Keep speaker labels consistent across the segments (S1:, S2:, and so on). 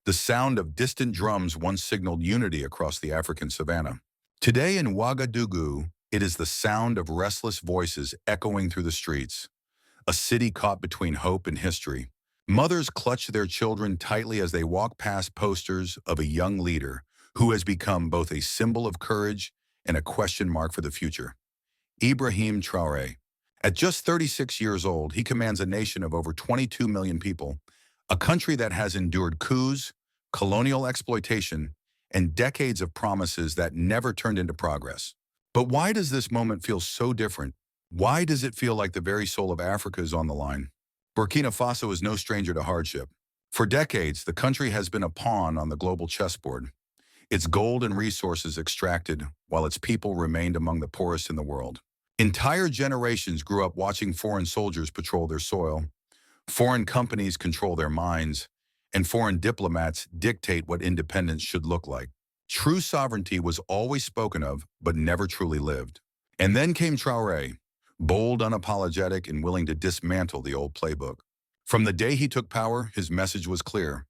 S1: The sound of distant drums once signaled unity across the African savanna. Today in Ouagadougou, it is the sound of restless voices echoing through the streets, a city caught between hope and history. Mothers clutch their children tightly as they walk past posters of a young leader who has become both a symbol of courage and a question mark for the future. Ibrahim Traoré. At just 36 years old, he commands a nation of over 22 million people, a country that has endured coups, colonial exploitation, and decades of promises that never turned into progress. But why does this moment feel so different? Why does it feel like the very soul of Africa is on the line? Burkina Faso is no stranger to hardship. For decades, the country has been a pawn on the global chessboard, its gold and resources extracted while its people remained among the poorest in the world. Entire generations grew up watching foreign soldiers patrol their soil, foreign companies control their mines, and foreign diplomats dictate what independence should look like. True sovereignty was always spoken of, but never truly lived. And then came Traoré, bold, unapologetic, and willing to dismantle the old playbook. From the day he took power, his message was clear.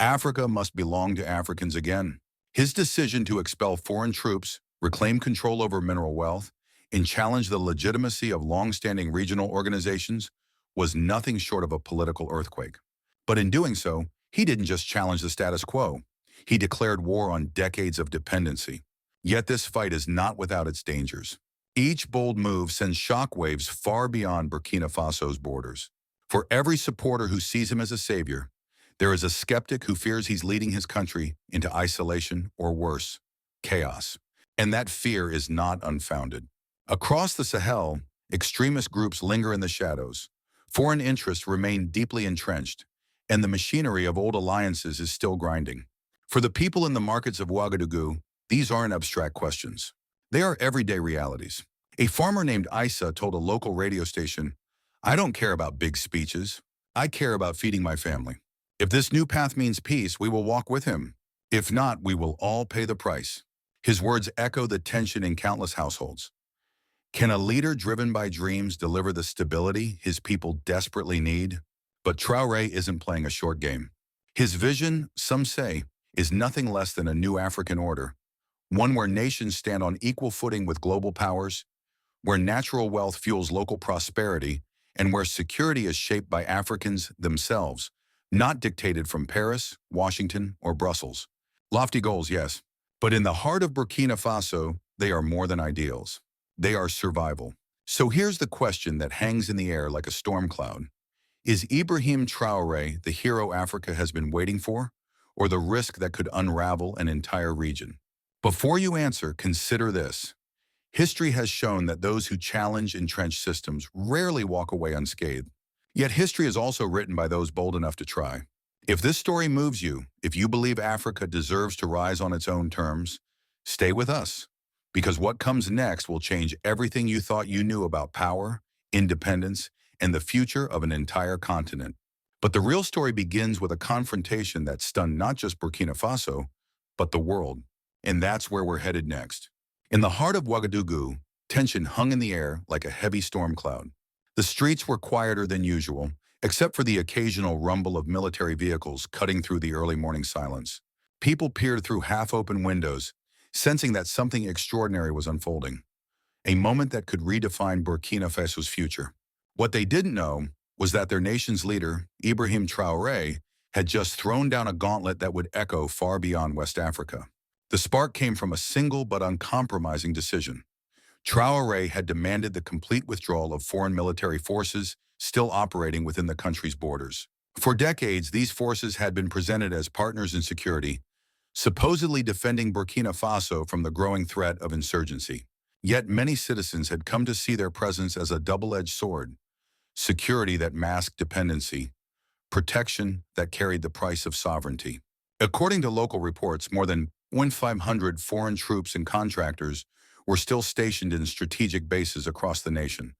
S1: Africa must belong to Africans again. His decision to expel foreign troops, reclaim control over mineral wealth, and challenge the legitimacy of long-standing regional organizations was nothing short of a political earthquake. But in doing so, he didn't just challenge the status quo. He declared war on decades of dependency. Yet this fight is not without its dangers. Each bold move sends shockwaves far beyond Burkina Faso's borders. For every supporter who sees him as a savior, there is a skeptic who fears he's leading his country into isolation or worse, chaos. And that fear is not unfounded. Across the Sahel, extremist groups linger in the shadows. Foreign interests remain deeply entrenched, and the machinery of old alliances is still grinding. For the people in the markets of Ouagadougou, these aren't abstract questions. They are everyday realities. A farmer named Isa told a local radio station, "I don't care about big speeches. I care about feeding my family. If this new path means peace, we will walk with him. If not, we will all pay the price." His words echo the tension in countless households. Can a leader driven by dreams deliver the stability his people desperately need? But Traoré isn't playing a short game. His vision, some say, is nothing less than a new African order, one where nations stand on equal footing with global powers, where natural wealth fuels local prosperity, and where security is shaped by Africans themselves, not dictated from Paris, Washington, or Brussels. Lofty goals, yes, but in the heart of Burkina Faso, they are more than ideals. They are survival. So here's the question that hangs in the air like a storm cloud. Is Ibrahim Traoré the hero Africa has been waiting for, or the risk that could unravel an entire region? Before you answer, consider this. History has shown that those who challenge entrenched systems rarely walk away unscathed. Yet history is also written by those bold enough to try. If this story moves you, if you believe Africa deserves to rise on its own terms, stay with us. Because what comes next will change everything you thought you knew about power, independence, and the future of an entire continent. But the real story begins with a confrontation that stunned not just Burkina Faso, but the world. And that's where we're headed next. In the heart of Ouagadougou, tension hung in the air like a heavy storm cloud. The streets were quieter than usual, except for the occasional rumble of military vehicles cutting through the early morning silence. People peered through half-open windows, sensing that something extraordinary was unfolding, a moment that could redefine Burkina Faso's future. What they didn't know was that their nation's leader, Ibrahim Traoré, had just thrown down a gauntlet that would echo far beyond West Africa. The spark came from a single but uncompromising decision. Traoré had demanded the complete withdrawal of foreign military forces still operating within the country's borders. For decades, these forces had been presented as partners in security, supposedly defending Burkina Faso from the growing threat of insurgency. Yet many citizens had come to see their presence as a double-edged sword, security that masked dependency, protection that carried the price of sovereignty. According to local reports, more than 1,500 foreign troops and contractors were still stationed in strategic bases across the nation,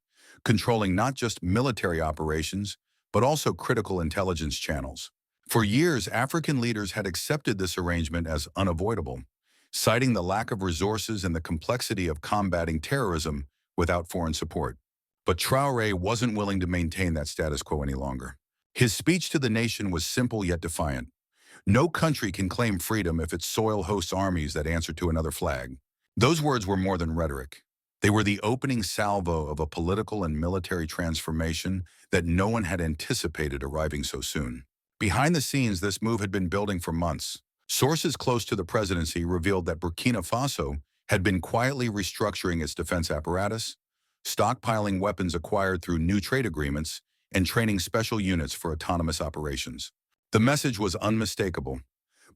S1: controlling not just military operations, but also critical intelligence channels. For years, African leaders had accepted this arrangement as unavoidable, citing the lack of resources and the complexity of combating terrorism without foreign support. But Traoré wasn't willing to maintain that status quo any longer. His speech to the nation was simple yet defiant. No country can claim freedom if its soil hosts armies that answer to another flag. Those words were more than rhetoric. They were the opening salvo of a political and military transformation that no one had anticipated arriving so soon. Behind the scenes, this move had been building for months. Sources close to the presidency revealed that Burkina Faso had been quietly restructuring its defense apparatus, stockpiling weapons acquired through new trade agreements, and training special units for autonomous operations. The message was unmistakable.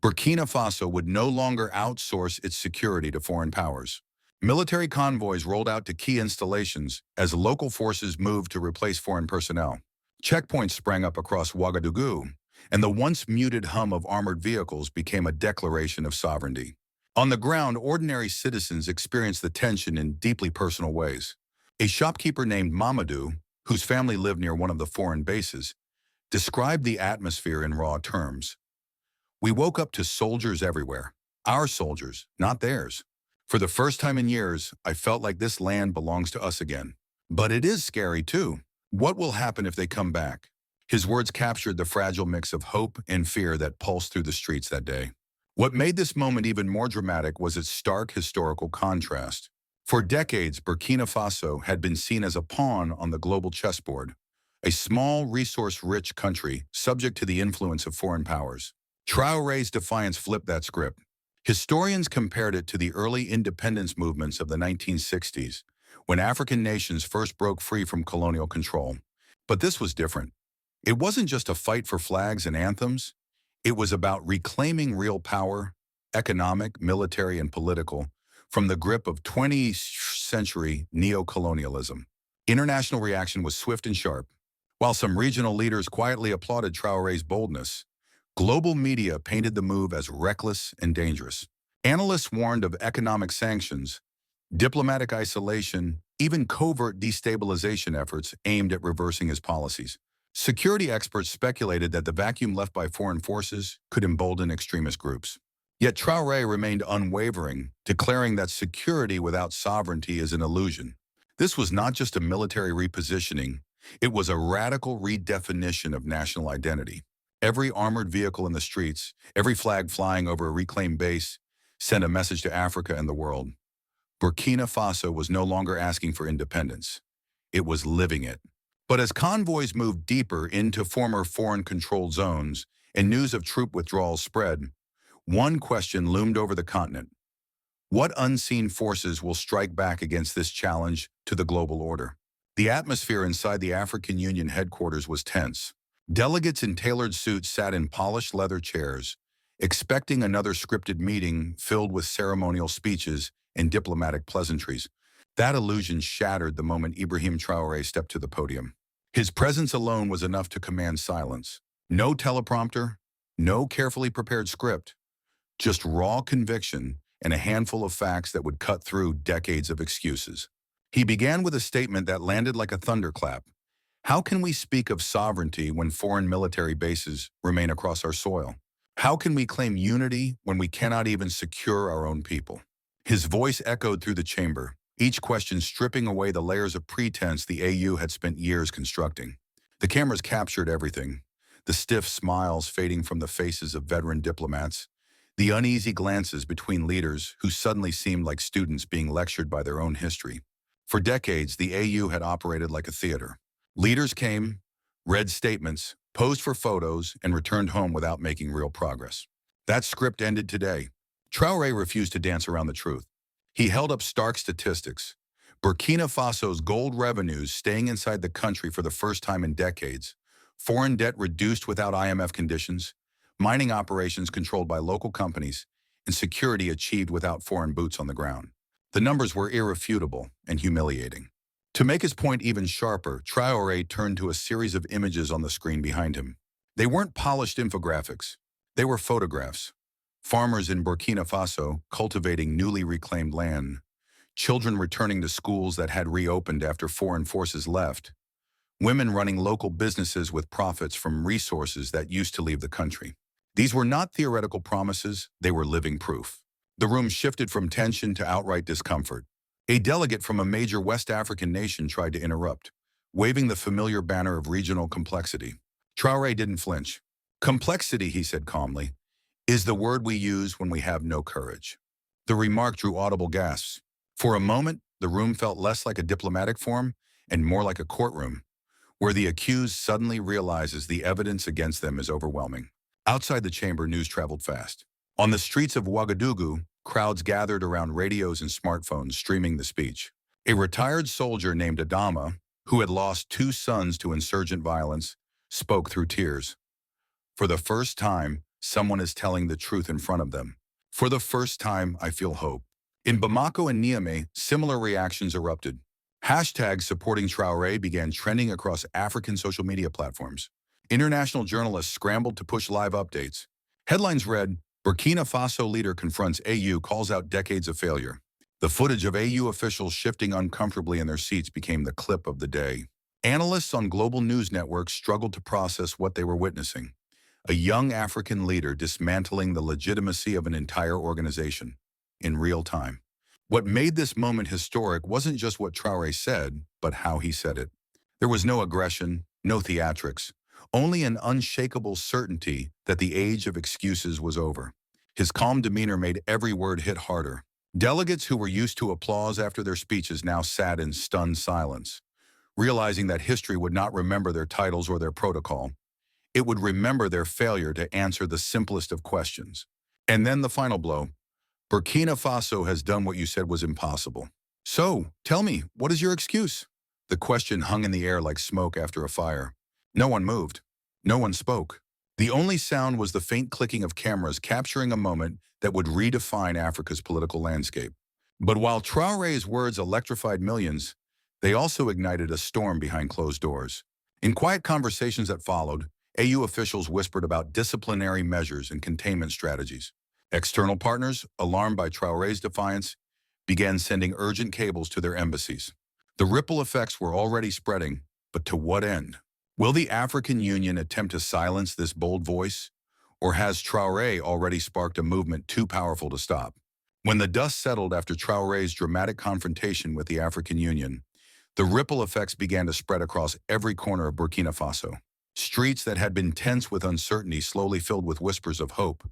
S1: Burkina Faso would no longer outsource its security to foreign powers. Military convoys rolled out to key installations as local forces moved to replace foreign personnel. Checkpoints sprang up across Ouagadougou, and the once muted hum of armored vehicles became a declaration of sovereignty. On the ground, ordinary citizens experienced the tension in deeply personal ways. A shopkeeper named Mamadou, whose family lived near one of the foreign bases, described the atmosphere in raw terms. "We woke up to soldiers everywhere. Our soldiers, not theirs. For the first time in years, I felt like this land belongs to us again. But it is scary too. What will happen if they come back?" His words captured the fragile mix of hope and fear that pulsed through the streets that day. What made this moment even more dramatic was its stark historical contrast. For decades, Burkina Faso had been seen as a pawn on the global chessboard, a small, resource-rich country subject to the influence of foreign powers. Traoré's defiance flipped that script. Historians compared it to the early independence movements of the 1960s, when African nations first broke free from colonial control. But this was different. It wasn't just a fight for flags and anthems. It was about reclaiming real power, economic, military, and political, from the grip of 20th century neo-colonialism. International reaction was swift and sharp. While some regional leaders quietly applauded Traoré's boldness, global media painted the move as reckless and dangerous. Analysts warned of economic sanctions, diplomatic isolation, even covert destabilization efforts aimed at reversing his policies. Security experts speculated that the vacuum left by foreign forces could embolden extremist groups. Yet Traoré remained unwavering, declaring that security without sovereignty is an illusion. This was not just a military repositioning, it was a radical redefinition of national identity. Every armored vehicle in the streets, every flag flying over a reclaimed base, sent a message to Africa and the world. Burkina Faso was no longer asking for independence. It was living it. But as convoys moved deeper into former foreign-controlled zones and news of troop withdrawals spread, one question loomed over the continent. What unseen forces will strike back against this challenge to the global order? The atmosphere inside the African Union headquarters was tense. Delegates in tailored suits sat in polished leather chairs, expecting another scripted meeting filled with ceremonial speeches and diplomatic pleasantries. That illusion shattered the moment Ibrahim Traoré stepped to the podium. His presence alone was enough to command silence. No teleprompter, no carefully prepared script, just raw conviction and a handful of facts that would cut through decades of excuses. He began with a statement that landed like a thunderclap. How can we speak of sovereignty when foreign military bases remain across our soil? How can we claim unity when we cannot even secure our own people? His voice echoed through the chamber, each question stripping away the layers of pretense the AU had spent years constructing. The cameras captured everything, the stiff smiles fading from the faces of veteran diplomats, the uneasy glances between leaders who suddenly seemed like students being lectured by their own history. For decades, the AU had operated like a theater. Leaders came, read statements, posed for photos, and returned home without making real progress. That script ended today. Traoré refused to dance around the truth. He held up stark statistics. Burkina Faso's gold revenues staying inside the country for the first time in decades, foreign debt reduced without IMF conditions, mining operations controlled by local companies, and security achieved without foreign boots on the ground. The numbers were irrefutable and humiliating. To make his point even sharper, Traoré turned to a series of images on the screen behind him. They weren't polished infographics. They were photographs. Farmers in Burkina Faso cultivating newly reclaimed land, children returning to schools that had reopened after foreign forces left, women running local businesses with profits from resources that used to leave the country. These were not theoretical promises, they were living proof. The room shifted from tension to outright discomfort. A delegate from a major West African nation tried to interrupt, waving the familiar banner of regional complexity. Traoré didn't flinch. "Complexity," he said calmly, is the word we use when we have no courage. The remark drew audible gasps. For a moment, the room felt less like a diplomatic forum and more like a courtroom, where the accused suddenly realizes the evidence against them is overwhelming. Outside the chamber, news traveled fast. On the streets of Ouagadougou, crowds gathered around radios and smartphones streaming the speech. A retired soldier named Adama, who had lost two sons to insurgent violence, spoke through tears. For the first time, someone is telling the truth in front of them. For the first time, I feel hope. In Bamako and Niamey, similar reactions erupted. Hashtags supporting Traoré began trending across African social media platforms. International journalists scrambled to push live updates. Headlines read, Burkina Faso leader confronts AU, calls out decades of failure. The footage of AU officials shifting uncomfortably in their seats became the clip of the day. Analysts on global news networks struggled to process what they were witnessing. A young African leader dismantling the legitimacy of an entire organization in real time. What made this moment historic wasn't just what Traoré said, but how he said it. There was no aggression, no theatrics, only an unshakable certainty that the age of excuses was over. His calm demeanor made every word hit harder. Delegates who were used to applause after their speeches now sat in stunned silence, realizing that history would not remember their titles or their protocol. It would remember their failure to answer the simplest of questions. And then the final blow. Burkina Faso has done what you said was impossible. So, tell me, what is your excuse? The question hung in the air like smoke after a fire. No one moved. No one spoke. The only sound was the faint clicking of cameras capturing a moment that would redefine Africa's political landscape. But while Traoré's words electrified millions, they also ignited a storm behind closed doors. In quiet conversations that followed, AU officials whispered about disciplinary measures and containment strategies. External partners, alarmed by Traoré's defiance, began sending urgent cables to their embassies. The ripple effects were already spreading, but to what end? Will the African Union attempt to silence this bold voice? Or has Traoré already sparked a movement too powerful to stop? When the dust settled after Traoré's dramatic confrontation with the African Union, the ripple effects began to spread across every corner of Burkina Faso. Streets that had been tense with uncertainty slowly filled with whispers of hope.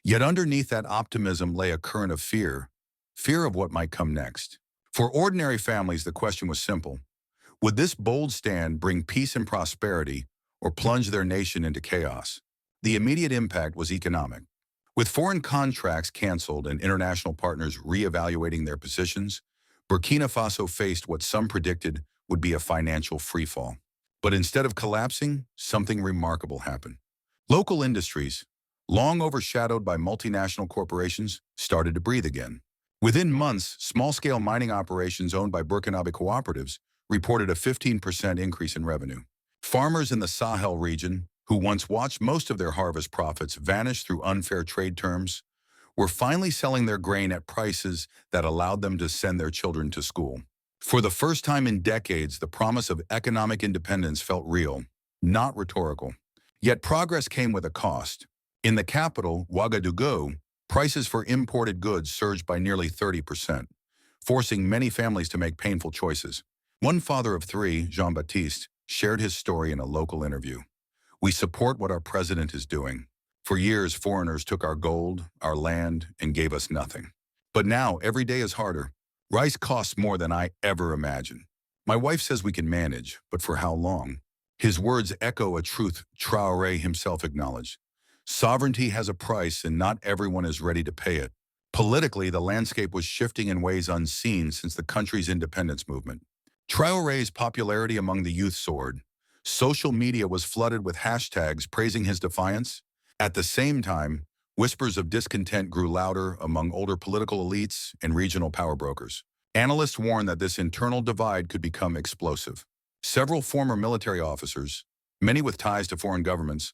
S1: Yet underneath that optimism lay a current of fear of what might come next. For ordinary families, the question was simple. Would this bold stand bring peace and prosperity or plunge their nation into chaos? The immediate impact was economic. With foreign contracts canceled and international partners reevaluating their positions, Burkina Faso faced what some predicted would be a financial freefall. But instead of collapsing, something remarkable happened. Local industries, long overshadowed by multinational corporations, started to breathe again. Within months, small-scale mining operations owned by Burkinabe cooperatives reported a 15% increase in revenue. Farmers in the Sahel region, who once watched most of their harvest profits vanish through unfair trade terms, were finally selling their grain at prices that allowed them to send their children to school. For the first time in decades, the promise of economic independence felt real, not rhetorical. Yet progress came with a cost. In the capital, Ouagadougou, prices for imported goods surged by nearly 30%, forcing many families to make painful choices. One father of three, Jean-Baptiste, shared his story in a local interview. We support what our president is doing. For years, foreigners took our gold, our land, and gave us nothing. But now, every day is harder. Rice costs more than I ever imagined. My wife says we can manage, but for how long? His words echo a truth Traoré himself acknowledged. Sovereignty has a price, and not everyone is ready to pay it. Politically, the landscape was shifting in ways unseen since the country's independence movement. Traoré's popularity among the youth soared. Social media was flooded with hashtags praising his defiance. At the same time, whispers of discontent grew louder among older political elites and regional power brokers. Analysts warned that this internal divide could become explosive. Several former military officers, many with ties to foreign governments,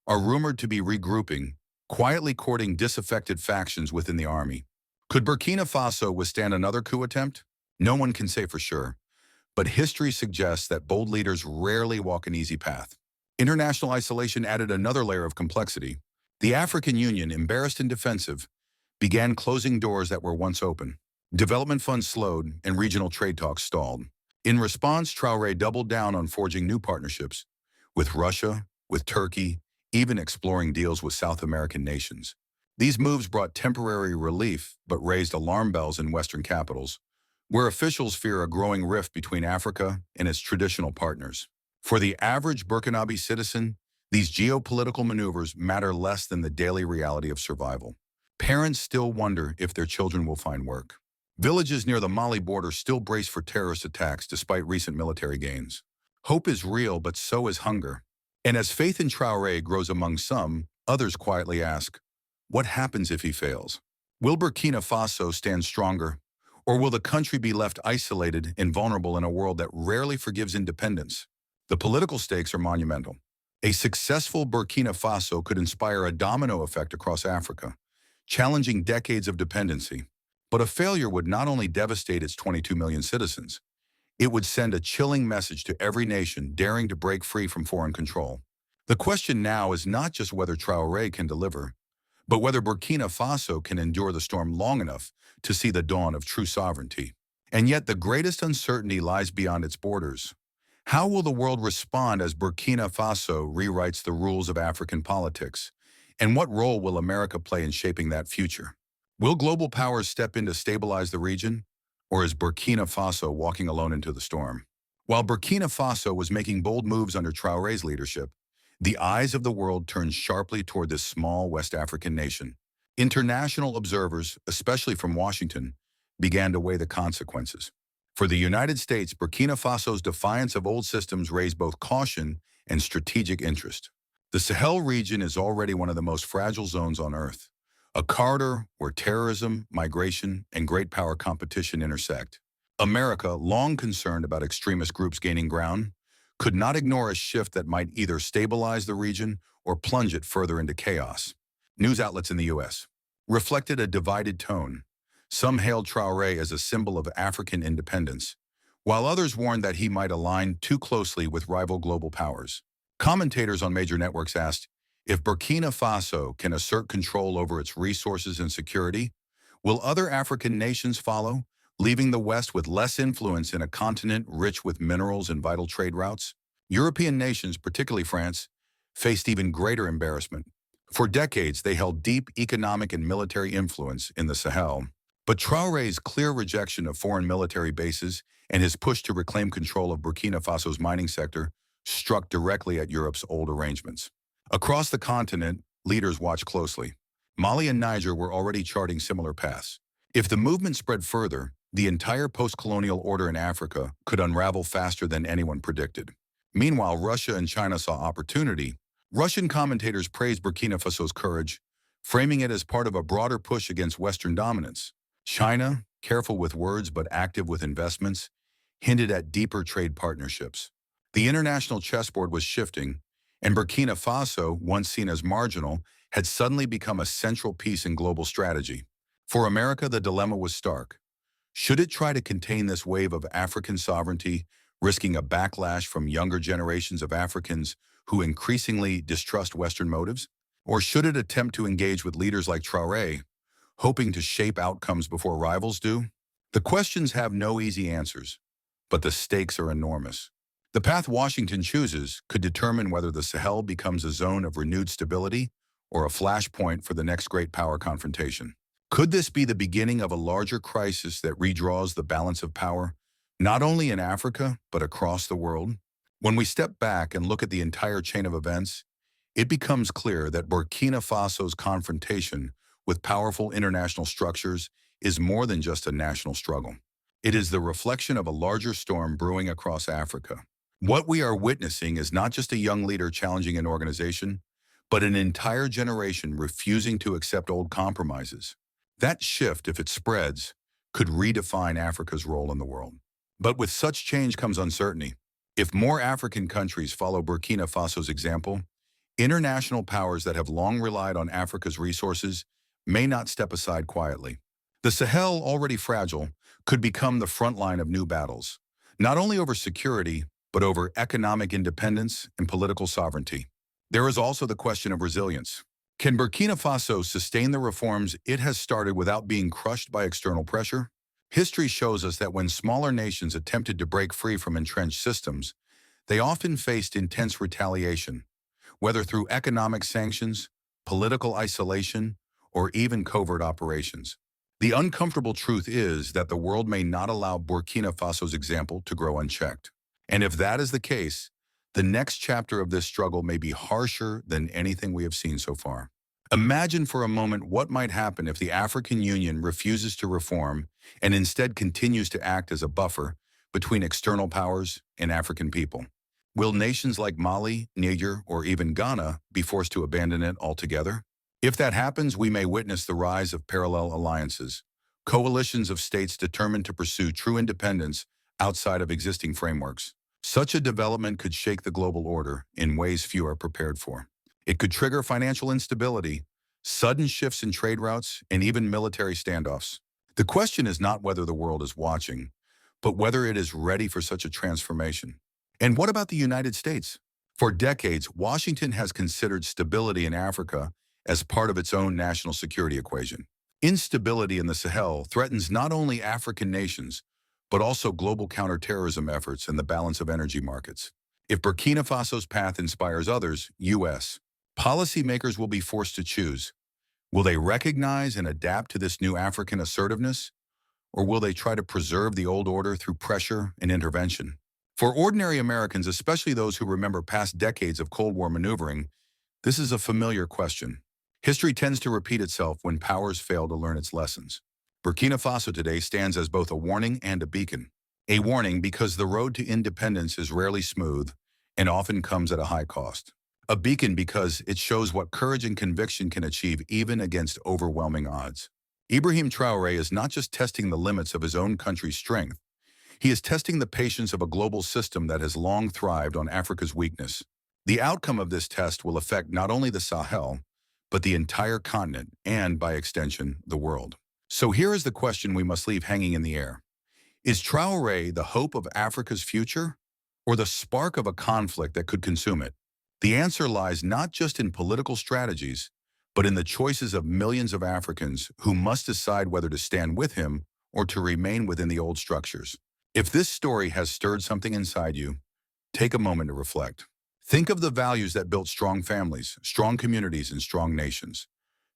S1: are rumored to be regrouping, quietly courting disaffected factions within the army. Could Burkina Faso withstand another coup attempt? No one can say for sure, but history suggests that bold leaders rarely walk an easy path. International isolation added another layer of complexity. The African Union, embarrassed and defensive, began closing doors that were once open. Development funds slowed and regional trade talks stalled. In response, Traoré doubled down on forging new partnerships with Russia, with Turkey, even exploring deals with South American nations. These moves brought temporary relief but raised alarm bells in Western capitals, where officials fear a growing rift between Africa and its traditional partners. For the average Burkinabe citizen, these geopolitical maneuvers matter less than the daily reality of survival. Parents still wonder if their children will find work. Villages near the Mali border still brace for terrorist attacks despite recent military gains. Hope is real, but so is hunger. And as faith in Traoré grows among some, others quietly ask, what happens if he fails? Will Burkina Faso stand stronger? Or will the country be left isolated and vulnerable in a world that rarely forgives independence? The political stakes are monumental. A successful Burkina Faso could inspire a domino effect across Africa, challenging decades of dependency. But a failure would not only devastate its 22 million citizens, it would send a chilling message to every nation daring to break free from foreign control. The question now is not just whether Traoré can deliver, but whether Burkina Faso can endure the storm long enough to see the dawn of true sovereignty. And yet the greatest uncertainty lies beyond its borders. How will the world respond as Burkina Faso rewrites the rules of African politics? And what role will America play in shaping that future? Will global powers step in to stabilize the region? Or is Burkina Faso walking alone into the storm? While Burkina Faso was making bold moves under Traoré's leadership, the eyes of the world turned sharply toward this small West African nation. International observers, especially from Washington, began to weigh the consequences. For the United States, Burkina Faso's defiance of old systems raised both caution and strategic interest. The Sahel region is already one of the most fragile zones on Earth, a corridor where terrorism, migration, and great power competition intersect. America, long concerned about extremist groups gaining ground, could not ignore a shift that might either stabilize the region or plunge it further into chaos. News outlets in the U.S. reflected a divided tone. Some hailed Traoré as a symbol of African independence, while others warned that he might align too closely with rival global powers. Commentators on major networks asked, if Burkina Faso can assert control over its resources and security, will other African nations follow, leaving the West with less influence in a continent rich with minerals and vital trade routes? European nations, particularly France, faced even greater embarrassment. For decades, they held deep economic and military influence in the Sahel. But Traoré's clear rejection of foreign military bases and his push to reclaim control of Burkina Faso's mining sector struck directly at Europe's old arrangements. Across the continent, leaders watched closely. Mali and Niger were already charting similar paths. If the movement spread further, the entire post-colonial order in Africa could unravel faster than anyone predicted. Meanwhile, Russia and China saw opportunity. Russian commentators praised Burkina Faso's courage, framing it as part of a broader push against Western dominance. China, careful with words but active with investments, hinted at deeper trade partnerships. The international chessboard was shifting, and Burkina Faso, once seen as marginal, had suddenly become a central piece in global strategy. For America, the dilemma was stark. Should it try to contain this wave of African sovereignty, risking a backlash from younger generations of Africans who increasingly distrust Western motives? Or should it attempt to engage with leaders like Traoré, hoping to shape outcomes before rivals do? The questions have no easy answers, but the stakes are enormous. The path Washington chooses could determine whether the Sahel becomes a zone of renewed stability or a flashpoint for the next great power confrontation. Could this be the beginning of a larger crisis that redraws the balance of power, not only in Africa, but across the world? When we step back and look at the entire chain of events, it becomes clear that Burkina Faso's confrontation with powerful international structures is more than just a national struggle. It is the reflection of a larger storm brewing across Africa. What we are witnessing is not just a young leader challenging an organization, but an entire generation refusing to accept old compromises. That shift, if it spreads, could redefine Africa's role in the world. But with such change comes uncertainty. If more African countries follow Burkina Faso's example, international powers that have long relied on Africa's resources may not step aside quietly. The Sahel, already fragile, could become the front line of new battles, not only over security, but over economic independence and political sovereignty. There is also the question of resilience. Can Burkina Faso sustain the reforms it has started without being crushed by external pressure? History shows us that when smaller nations attempted to break free from entrenched systems, they often faced intense retaliation, whether through economic sanctions, political isolation, or even covert operations. The uncomfortable truth is that the world may not allow Burkina Faso's example to grow unchecked. And if that is the case, the next chapter of this struggle may be harsher than anything we have seen so far. Imagine for a moment what might happen if the African Union refuses to reform and instead continues to act as a buffer between external powers and African people. Will nations like Mali, Niger, or even Ghana be forced to abandon it altogether? If that happens, we may witness the rise of parallel alliances, coalitions of states determined to pursue true independence outside of existing frameworks. Such a development could shake the global order in ways few are prepared for. It could trigger financial instability, sudden shifts in trade routes, and even military standoffs. The question is not whether the world is watching, but whether it is ready for such a transformation. And what about the United States? For decades, Washington has considered stability in Africa as part of its own national security equation. Instability in the Sahel threatens not only African nations, but also global counterterrorism efforts and the balance of energy markets. If Burkina Faso's path inspires others, U.S. policymakers will be forced to choose. Will they recognize and adapt to this new African assertiveness, or will they try to preserve the old order through pressure and intervention? For ordinary Americans, especially those who remember past decades of Cold War maneuvering, this is a familiar question. History tends to repeat itself when powers fail to learn its lessons. Burkina Faso today stands as both a warning and a beacon. A warning because the road to independence is rarely smooth and often comes at a high cost. A beacon because it shows what courage and conviction can achieve even against overwhelming odds. Ibrahim Traoré is not just testing the limits of his own country's strength, he is testing the patience of a global system that has long thrived on Africa's weakness. The outcome of this test will affect not only the Sahel, but the entire continent and, by extension, the world. So here is the question we must leave hanging in the air. Is Traoré the hope of Africa's future, or the spark of a conflict that could consume it? The answer lies not just in political strategies, but in the choices of millions of Africans who must decide whether to stand with him or to remain within the old structures. If this story has stirred something inside you, take a moment to reflect. Think of the values that built strong families, strong communities, and strong nations.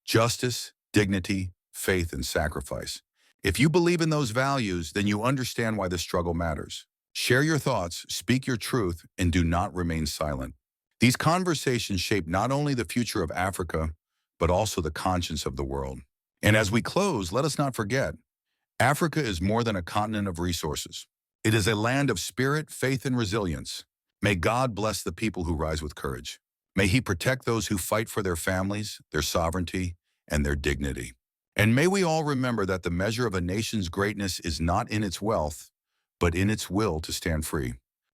S1: Justice, dignity, faith, and sacrifice. If you believe in those values, then you understand why this struggle matters. Share your thoughts, speak your truth, and do not remain silent. These conversations shape not only the future of Africa, but also the conscience of the world. And as we close, let us not forget, Africa is more than a continent of resources. It is a land of spirit, faith, and resilience. May God bless the people who rise with courage. May He protect those who fight for their families, their sovereignty, and their dignity. And may we all remember that the measure of a nation's greatness is not in its wealth, but in its will to stand free.